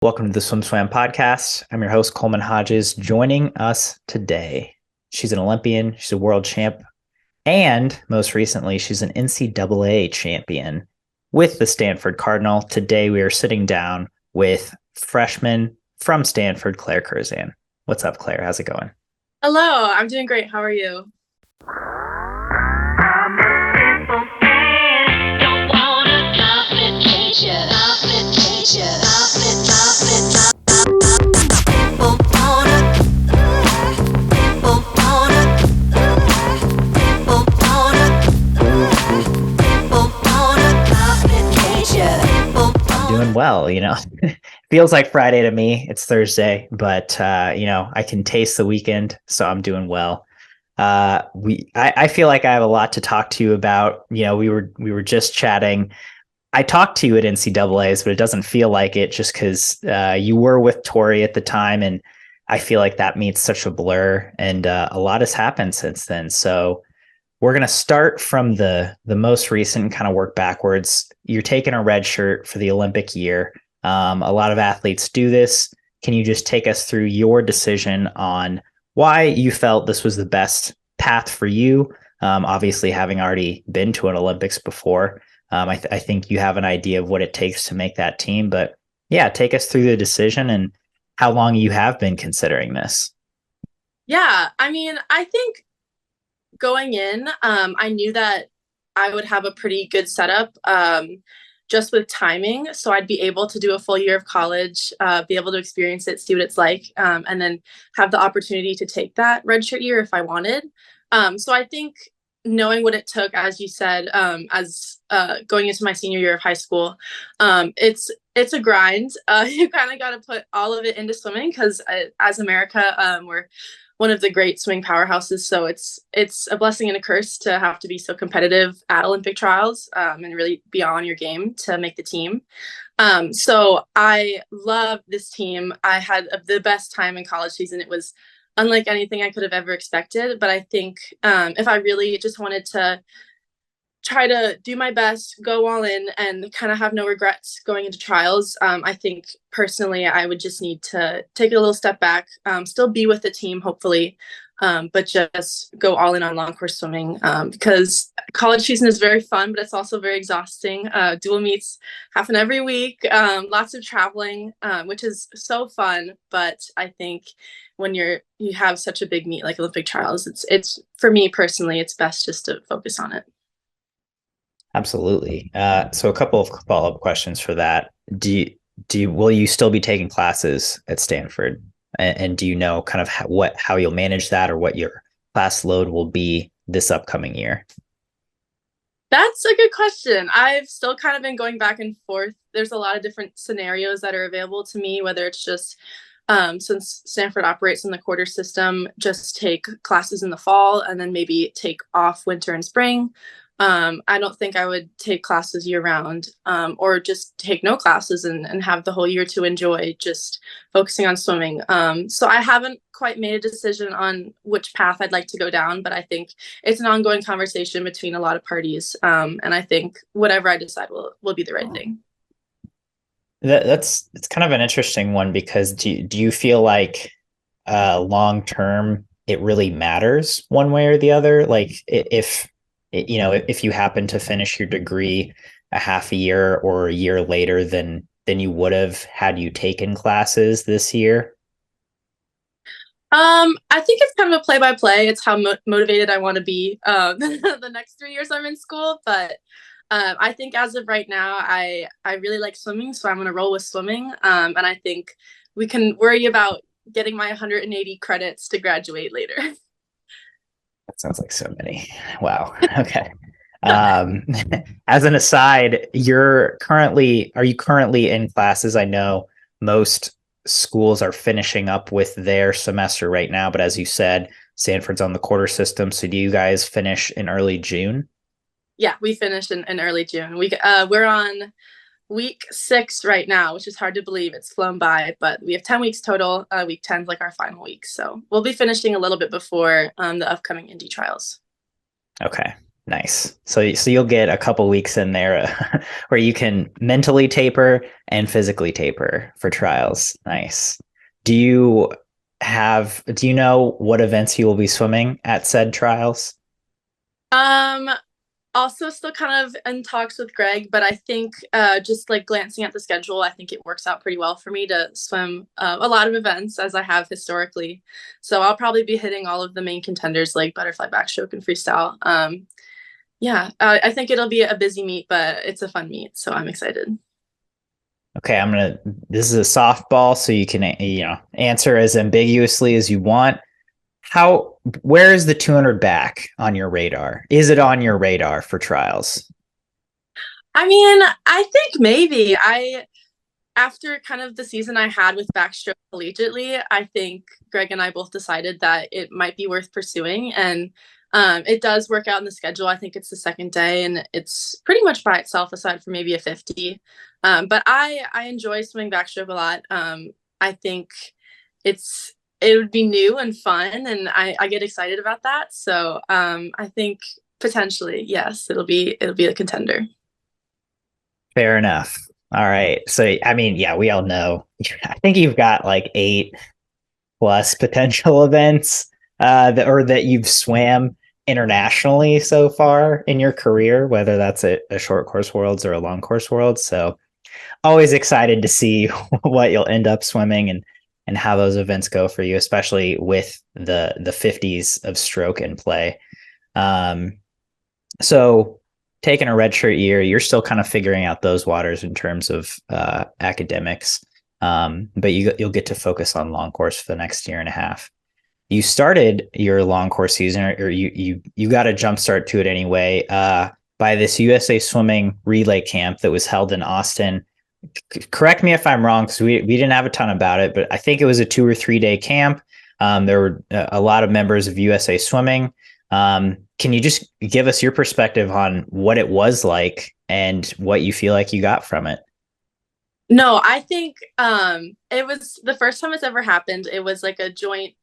Welcome to the SwimSwam podcast. I'm your host, Coleman Hodges. Joining us today, she's an Olympian, she's a world champ, and most recently, she's an NCAA champion with the Stanford Cardinal. Today, we are sitting down with freshman from Stanford, Claire Curzan. What's up, Claire? How's it going? Hello, I'm doing great. How are you? Doing well, feels like Friday to me. It's Thursday, but I can taste the weekend, so I'm doing well. I feel like I have a lot to talk to you about. We were just chatting. I talked to you at NCAAs, but it doesn't feel like it just because you were with Torri at the time, and I feel like that means such a blur, and a lot has happened since then. So we're going to start from the most recent and kind of work backwards. You're taking a red shirt for the Olympic year. A lot of athletes do this. Can you just take us through your decision on why you felt this was the best path for you? Obviously, having already been to an Olympics before, I think you have an idea of what it takes to make that team. But yeah, take us through the decision and how long you have been considering this. Yeah, I think going in, I knew that I would have a pretty good setup just with timing. So I'd be able to do a full year of college, be able to experience it, see what it's like, and then have the opportunity to take that redshirt year if I wanted. So I think knowing what it took, as you said, as going into my senior year of high school, it's a grind. You kind of got to put all of it into swimming because as America, we're one of the great swimming powerhouses. So it's a blessing and a curse to have to be so competitive at Olympic trials and really be on your game to make the team. So I love this team. I had the best time in college season. It was unlike anything I could have ever expected. But I think if I really just wanted to try to do my best, go all in, and kind of have no regrets going into trials, I think personally I would just need to take a little step back, still be with the team, hopefully, but just go all in on long course swimming because college season is very fun, but it's also very exhausting. Dual meets happen every week, lots of traveling, which is so fun. But I think when you have such a big meet like Olympic trials, it's for me personally, it's best just to focus on it. Absolutely. So a couple of follow-up questions for that. Will you still be taking classes at Stanford? And do you know kind of how you'll manage that or what your class load will be this upcoming year? That's a good question. I've still kind of been going back and forth. There's a lot of different scenarios that are available to me, whether it's just since Stanford operates in the quarter system, just take classes in the fall and then maybe take off winter and spring. I don't think I would take classes year round or just take no classes and have the whole year to enjoy just focusing on swimming. So I haven't quite made a decision on which path I'd like to go down, but I think it's an ongoing conversation between a lot of parties. And I think whatever I decide will be the right thing. It's kind of an interesting one because do you feel like long term it really matters one way or the other? Like if you happen to finish your degree a half a year or a year later than you would have had you taken classes this year? I think it's kind of a play by play. It's how motivated I want to be the next 3 years I'm in school. But I think as of right now, I really like swimming, so I'm going to roll with swimming. And I think we can worry about getting my 180 credits to graduate later. That sounds like so many. Wow. Okay. As an aside, are you currently in classes? I know most schools are finishing up with their semester right now, but as you said, Stanford's on the quarter system. So do you guys finish in early June? Yeah, we finished in early June. We're on week 6 right now, which is hard to believe. It's flown by, but we have 10 weeks total. Week 10 is like our final week. So we'll be finishing a little bit before the upcoming Indy trials. Okay. Nice. So you'll get a couple weeks in there where you can mentally taper and physically taper for trials. Nice. Do you do you know what events you will be swimming at said trials? Um, Also still kind of in talks with Greg, but I think just like glancing at the schedule, I think it works out pretty well for me to swim a lot of events as I have historically. So I'll probably be hitting all of the main contenders like butterfly backstroke and freestyle. Yeah, I think it'll be a busy meet, but it's a fun meet, so I'm excited. Okay, this is a softball, so you can, answer as ambiguously as you want. Where is the 200 back on your radar? Is it on your radar for trials? I mean, I think maybe after kind of the season I had with backstroke collegiately, I think Greg and I both decided that it might be worth pursuing. And it does work out in the schedule. I think it's the second day and it's pretty much by itself aside from maybe a 50. But I enjoy swimming backstroke a lot. I think it would be new and fun and I get excited about that. So I think potentially, yes, it'll be a contender. Fair enough. All right. So, I mean, yeah, we all know. I think you've got like 8+ potential events that you've swam internationally so far in your career, whether that's a short course worlds or a long course worlds. So, always excited to see what you'll end up swimming and how those events go for you, especially with the 50s of stroke in play. So taking a redshirt year, you're still kind of figuring out those waters in terms of academics, but you'll get to focus on long course for the next year and a half. You started your long course season, or you got a jump start to it anyway, by this USA Swimming relay camp that was held in Austin. Correct me if I'm wrong, because we didn't have a ton about it, but I think it was a 2 or 3 day camp. There were a lot of members of USA Swimming. Can you just give us your perspective on what it was like and what you feel like you got from it? No, I think it was the first time it's ever happened. It was like a joint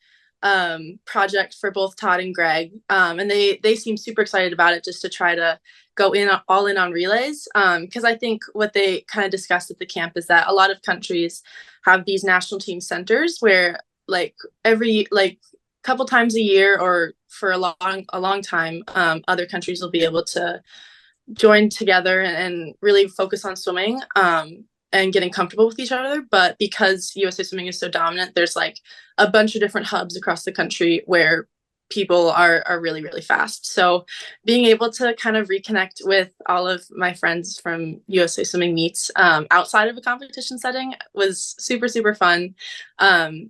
project for both Todd and Greg, and they seemed super excited about it, just to try to go all in on relays. Because I think what they kind of discussed at the camp is that a lot of countries have these national team centers where like every couple times a year or for a long time, other countries will be able to join together and really focus on swimming. And getting comfortable with each other. But because USA Swimming is so dominant, there's like a bunch of different hubs across the country where people are really, really fast. So being able to kind of reconnect with all of my friends from USA Swimming meets outside of a competition setting was super, super fun.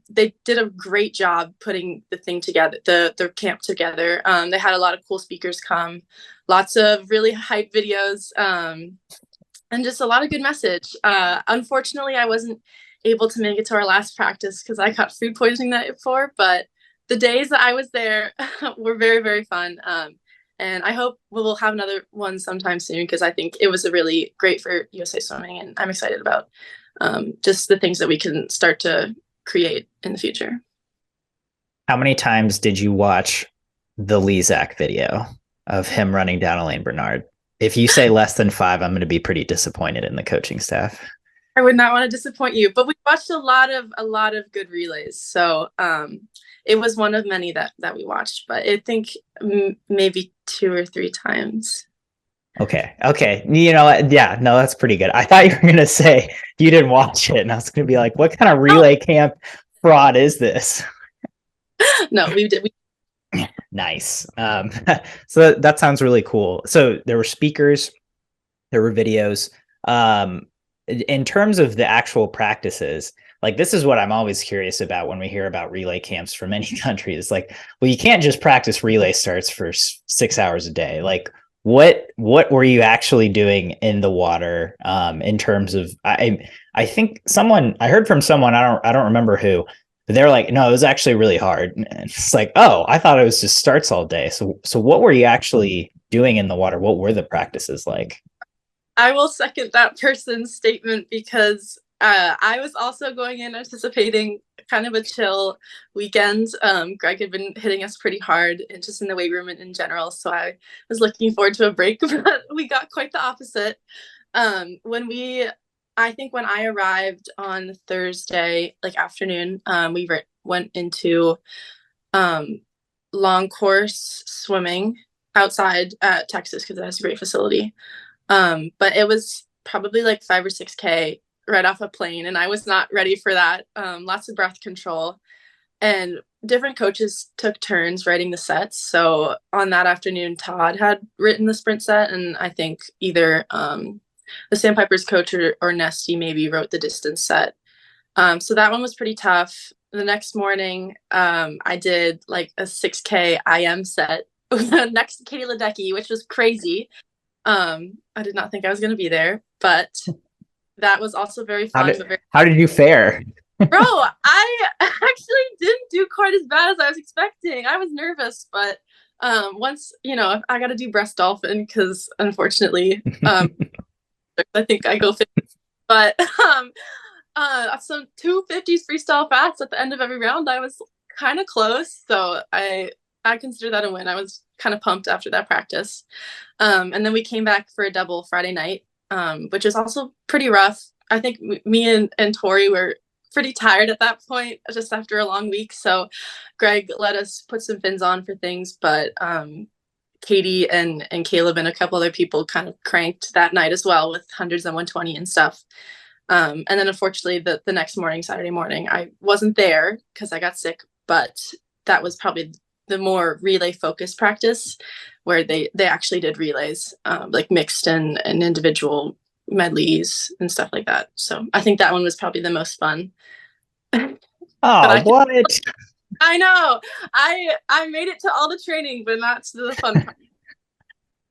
They did a great job putting the thing together, the camp together. They had a lot of cool speakers come, lots of really hype videos, and just a lot of good message. Unfortunately, I wasn't able to make it to our last practice because I got food poisoning that night before, but the days that I was there were very, very fun. And I hope we'll have another one sometime soon because I think it was a really great for USA Swimming, and I'm excited about just the things that we can start to create in the future. How many times did you watch the Lezak video of him running down Elaine Bernard? If you say less than 5, I'm going to be pretty disappointed in the coaching staff. I would not want to disappoint you, but we watched a lot of good relays. So it was one of many that we watched, but I think maybe 2 or 3 times. Okay. You know what? Yeah, no, that's pretty good. I thought you were going to say you didn't watch it, and I was going to be like, what kind of relay camp fraud is this? No, we did. Nice. So that sounds really cool. So there were speakers, there were videos. In terms of the actual practices, like this is what I'm always curious about when we hear about relay camps from any country. It's like, well, you can't just practice relay starts for 6 hours a day. Like what were you actually doing in the water? In terms of, I think I heard from someone, I don't remember who, but they're like, no, it was actually really hard. And it's like, oh, I thought it was just starts all day. So what were you actually doing in the water? What were the practices like? I will second that person's statement because I was also going in anticipating kind of a chill weekend. Greg had been hitting us pretty hard and just in the weight room in general. So I was looking forward to a break, but we got quite the opposite. When we, I think when I arrived on Thursday, like afternoon, we went into long course swimming outside at Texas because it has a great facility. But it was probably like 5 or 6K right off a plane, and I was not ready for that. Lots of breath control, and different coaches took turns writing the sets. So on that afternoon, Todd had written the sprint set, and I think either the Sandpipers coach or Nesty maybe wrote the distance set. So that one was pretty tough. The next morning, I did like a 6K IM set next to Katie Ledecky, which was crazy. I did not think I was going to be there, but that was also very fun. How did you fare? Bro, I actually didn't do quite as bad as I was expecting. I was nervous, but once, I got to do breast dolphin because unfortunately, I think I go fit. But some 250s freestyle fast at the end of every round, I was kind of close. So I consider that a win. I was kind of pumped after that practice. And then we came back for a double Friday night, which was also pretty rough. I think me and Torri were pretty tired at that point, just after a long week. So Greg let us put some fins on for things, but Katie and Caleb and a couple other people kind of cranked that night as well with hundreds and 120 and stuff. And then unfortunately the next morning, Saturday morning, I wasn't there because I got sick, but that was probably the more relay focused practice where they actually did relays, like mixed and individual medleys and stuff like that. So I think that one was probably the most fun. Oh, what? I know. I made it to all the training, but not to the fun part.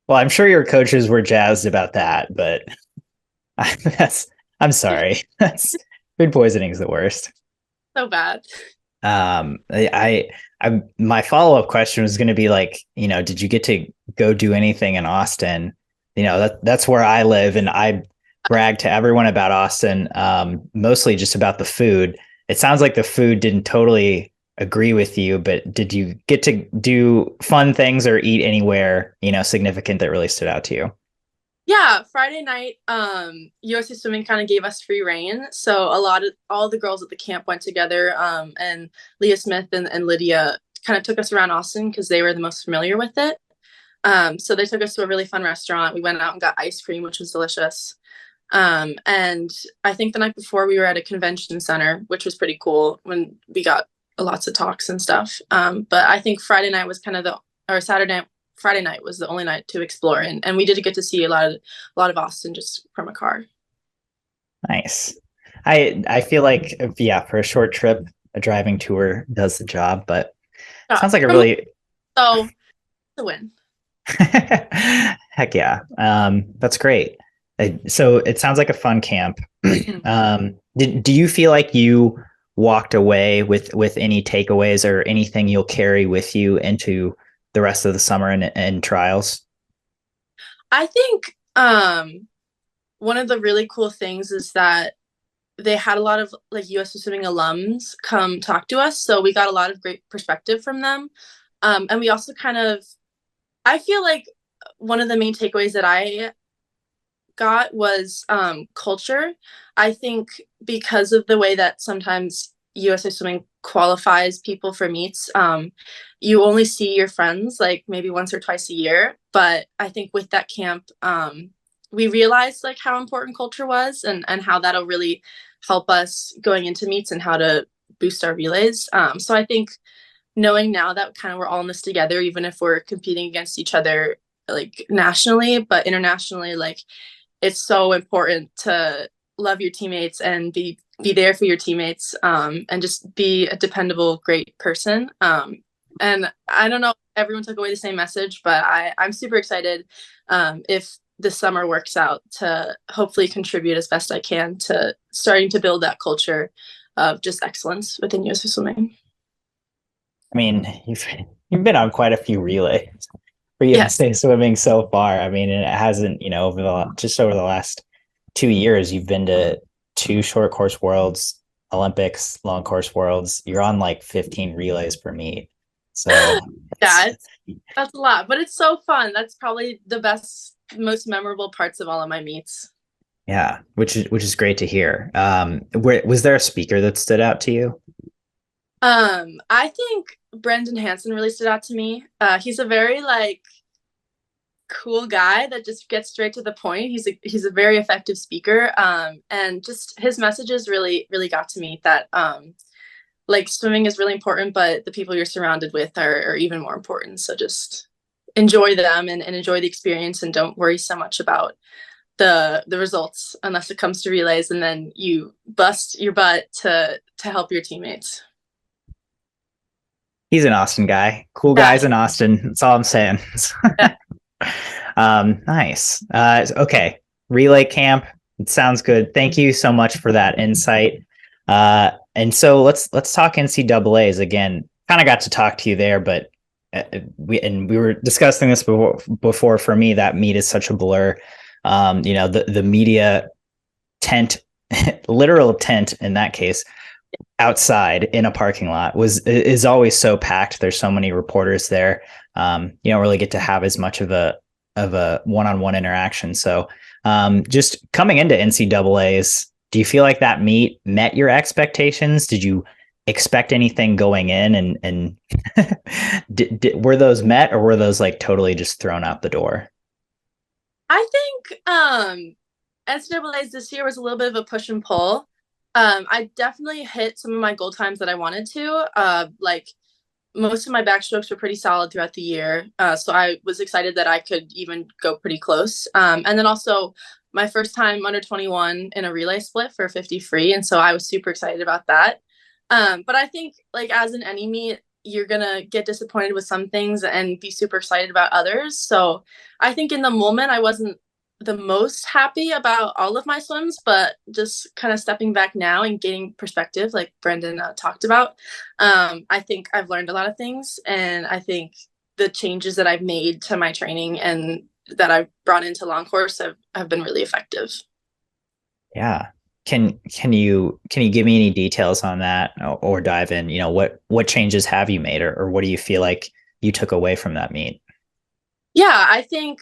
Well, I'm sure your coaches were jazzed about that, but I'm sorry. Food poisoning is the worst. So bad. My follow-up question was going to be like, did you get to go do anything in Austin? That's where I live, and I brag to everyone about Austin, mostly just about the food. It sounds like the food didn't totally agree with you, but did you get to do fun things or eat anywhere, significant that really stood out to you? Yeah, Friday night, USA Swimming kind of gave us free reign. So all the girls at the camp went together, and Leah Smith and Lydia kind of took us around Austin because they were the most familiar with it. So they took us to a really fun restaurant. We went out and got ice cream, which was delicious. And I think the night before we were at a convention center, which was pretty cool when we got lots of talks and stuff. But I think Friday night was Friday night was the only night to explore, and we did get to see a lot of Austin just from a car. Nice. I feel like, for a short trip, a driving tour does the job, but sounds like a really so the win. Heck yeah. That's great. So it sounds like a fun camp. Do you feel like you walked away with any takeaways or anything you'll carry with you into the rest of the summer and trials? I think one of the really cool things is that they had a lot of like US Swimming alums come talk to us. So we got a lot of great perspective from them. And we also I feel like one of the main takeaways that I got was culture. I think because of the way that sometimes USA Swimming qualifies people for meets, you only see your friends like maybe once or twice a year. But I think with that camp, we realized like how important culture was and how that'll really help us going into meets and how to boost our relays. So I think knowing now that kind of we're all in this together, even if we're competing against each other like nationally, but internationally, like it's so important to love your teammates and be there for your teammates, and just be a dependable, great person. And I don't know if everyone took away the same message, but I'm super excited if the summer works out to hopefully contribute as best I can to starting to build that culture of just excellence within USA Swimming. I mean, you've been on quite a few relays for USA Swimming so far. I mean, it hasn't, over the last 2 years, you've been to 2 short course worlds, Olympics, long course worlds. You're on like 15 relays per meet. So Yeah, that's a lot, but it's so fun. That's probably the best, most memorable parts of all of my meets. yeah, which is great to hear. Was there a speaker that stood out to you? I think Brendan Hansen really stood out to me. He's a very like cool guy that just gets straight to the point. He's a very effective speaker. And just his messages really got to me that like swimming is really important, but the people you're surrounded with are even more important. So just enjoy them and enjoy the experience and don't worry so much about the results unless it comes to relays, and then you bust your butt to help your teammates. He's an Austin guy. Cool Yeah. guys in Austin. That's all I'm saying. Nice. Okay. Relay camp. It sounds good. Thank you so much for that insight. And so let's talk NCAAs again. Kind of got to talk to you there, but we were discussing this before. For me, that meet is such a blur. The media tent, literal tent in that case, outside in a parking lot is always so packed. There's so many reporters there. You don't really get to have as much of a one-on-one interaction. So just coming into NCAAs, do you feel like that meet met your expectations? Did you expect anything going in, and were those met, or were those like totally just thrown out the door? I think NCAAs this year was a little bit of a push and pull. I definitely hit some of my goal times that I wanted to. Like most of my backstrokes were pretty solid throughout the year. So I was excited that I could even go pretty close. And then also my first time under 21 in a relay split for 50 free. And so I was super excited about that. But I think like as in any meet, you're going to get disappointed with some things and be super excited about others. So I think in the moment, I wasn't the most happy about all of my swims, but just kind of stepping back now and gaining perspective, like Brendan talked about, I think I've learned a lot of things. And I think the changes that I've made to my training and that I've brought into long course have been really effective. Yeah. Can you give me any details on that, or dive in, what changes have you made, or what do you feel like you took away from that meet? Yeah, I think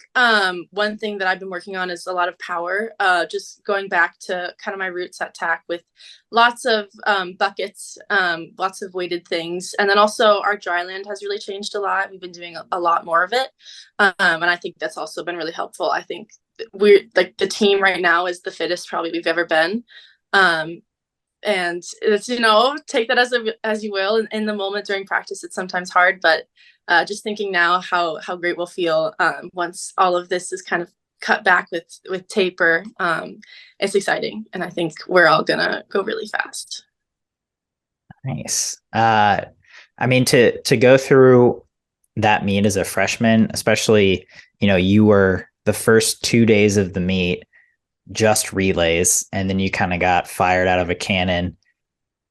one thing that I've been working on is a lot of power, just going back to kind of my roots at TAC with lots of buckets, lots of weighted things. And then also our dry land has really changed a lot. We've been doing a lot more of it. And I think that's also been really helpful. I think we're like the team right now is the fittest probably we've ever been. And it's, take that as you will. In the moment during practice, it's sometimes hard, but just thinking now how great we'll feel once all of this is kind of cut back with taper. It's exciting, and I think we're all gonna go really fast. Nice. I mean, to go through that meet as a freshman, especially, you were the first 2 days of the meet just relays, and then you kind of got fired out of a cannon.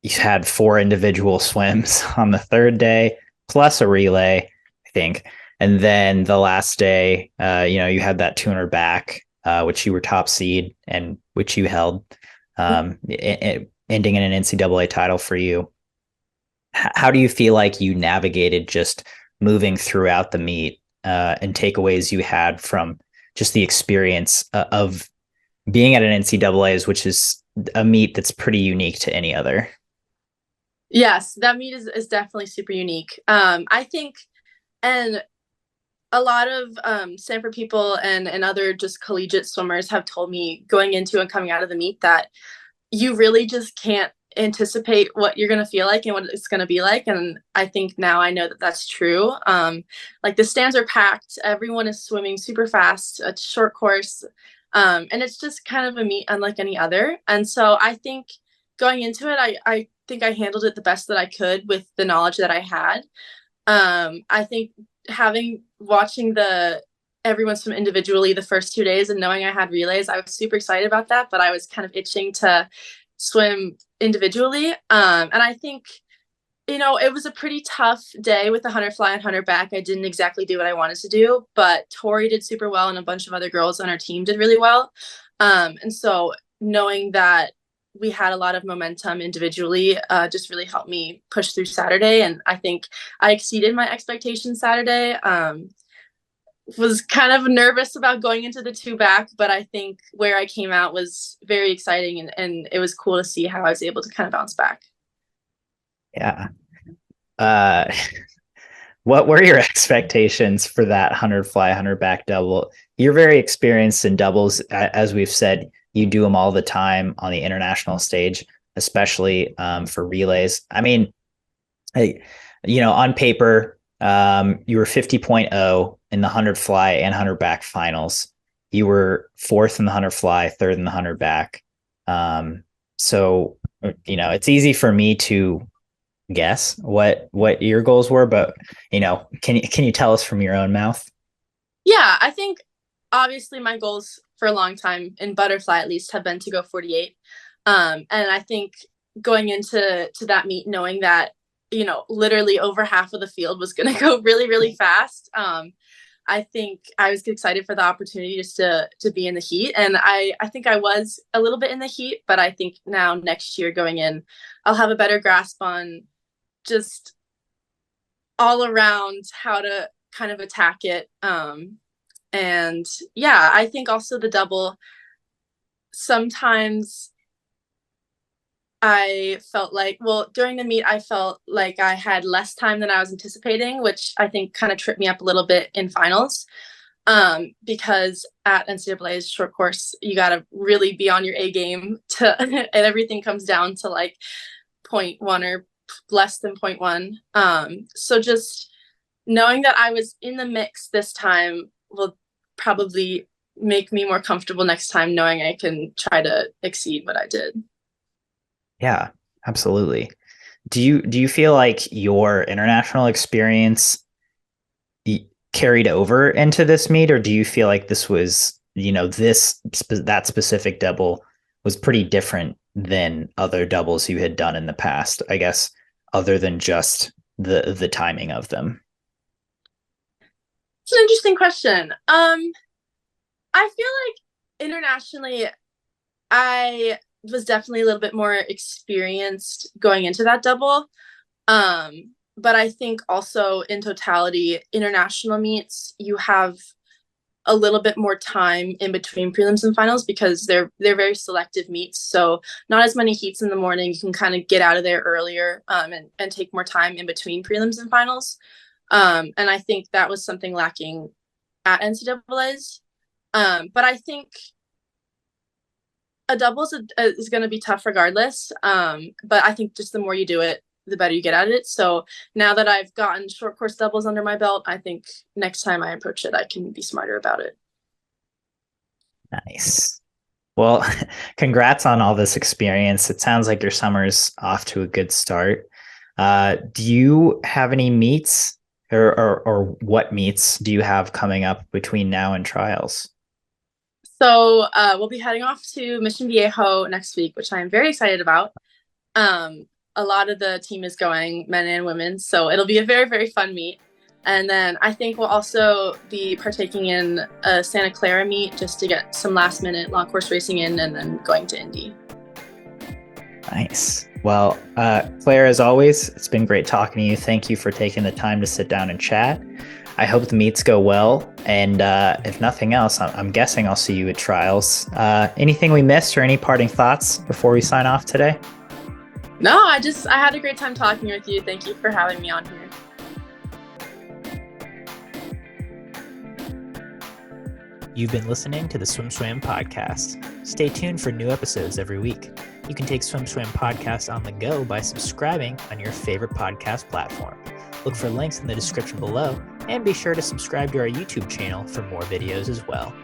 You had 4 individual swims on the third day, plus a relay, I think. And then the last day, you had that 200 back, which you were top seed and which you held, ending in an NCAA title for you. How do you feel like you navigated just moving throughout the meet, and takeaways you had from just the experience of being at an NCAAs, which is a meet that's pretty unique to any other? Yes, that meet is definitely super unique. I think, and a lot of Stanford people and other just collegiate swimmers have told me going into and coming out of the meet that you really just can't anticipate what you're going to feel like and what it's going to be like. And I think now I know that that's true. Like the stands are packed. Everyone is swimming super fast. It's a short course. And it's just kind of a meet unlike any other. And so I think going into it, I think I handled it the best that I could with the knowledge that I had. I think watching everyone swim individually the first 2 days and knowing I had relays, I was super excited about that, but I was kind of itching to swim individually. And I think, it was a pretty tough day with the 100 fly and 100 back. I didn't exactly do what I wanted to do, but Torri did super well and a bunch of other girls on our team did really well. And so knowing that we had a lot of momentum individually, just really helped me push through Saturday. And I think I exceeded my expectations Saturday. Was kind of nervous about going into the 2 back, but I think where I came out was very exciting, and it was cool to see how I was able to kind of bounce back. Yeah. Uh, what were your expectations for that 100 fly, 100 back double? You're very experienced in doubles. As we've said, you do them all the time on the international stage, especially for relays. I mean, on paper, you were 50.0 in the 100 fly and 100 back finals. You were 4th in the 100 fly, 3rd in the 100 back. So, it's easy for me to guess what your goals were, but, can you tell us from your own mouth? Yeah, I think obviously my goals for a long time in butterfly, at least, have been to go 48. And I think going into that meet, knowing that, literally over half of the field was going to go really, really fast. I think I was excited for the opportunity just to be in the heat. And I think I was a little bit in the heat, but I think now next year going in, I'll have a better grasp on just all around how to kind of attack it. And yeah, I think also the double, sometimes I felt like, during the meet, I felt like I had less time than I was anticipating, which I think kind of tripped me up a little bit in finals. Because at NCAA's short course, you got to really be on your A game and everything comes down to like 0.1 or less than 0.1. So just knowing that I was in the mix this time will probably make me more comfortable next time, knowing I can try to exceed what I did. Yeah, absolutely. Do you feel like your international experience carried over into this meet, or do you feel like this was, that specific double was pretty different than other doubles you had done in the past, I guess, other than just the timing of them? It's an interesting question. I feel like internationally, I was definitely a little bit more experienced going into that double. But I think also in totality, international meets, you have a little bit more time in between prelims and finals because they're very selective meets. So not as many heats in the morning. You can kind of get out of there earlier and take more time in between prelims and finals. And I think that was something lacking at NCAAs. But I think a doubles is going to be tough regardless. But I think just the more you do it, the better you get at it. So now that I've gotten short course doubles under my belt, I think next time I approach it, I can be smarter about it. Nice. Well, congrats on all this experience. It sounds like your summer's off to a good start. Do you have any meets or what meets do you have coming up between now and trials? So we'll be heading off to Mission Viejo next week, which I'm very excited about. A lot of the team is going, men and women, so it'll be a very, very fun meet. And then I think we'll also be partaking in a Santa Clara meet just to get some last minute long course racing in and then going to Indy. Nice. Well, Claire, as always, it's been great talking to you. Thank you for taking the time to sit down and chat. I hope the meets go well. And if nothing else, I'm guessing I'll see you at trials. Anything we missed or any parting thoughts before we sign off today? No, I had a great time talking with you. Thank you for having me on here. You've been listening to the SwimSwam podcast. Stay tuned for new episodes every week. You can take SwimSwam podcast on the go by subscribing on your favorite podcast platform. Look for links in the description below, and be sure to subscribe to our YouTube channel for more videos as well.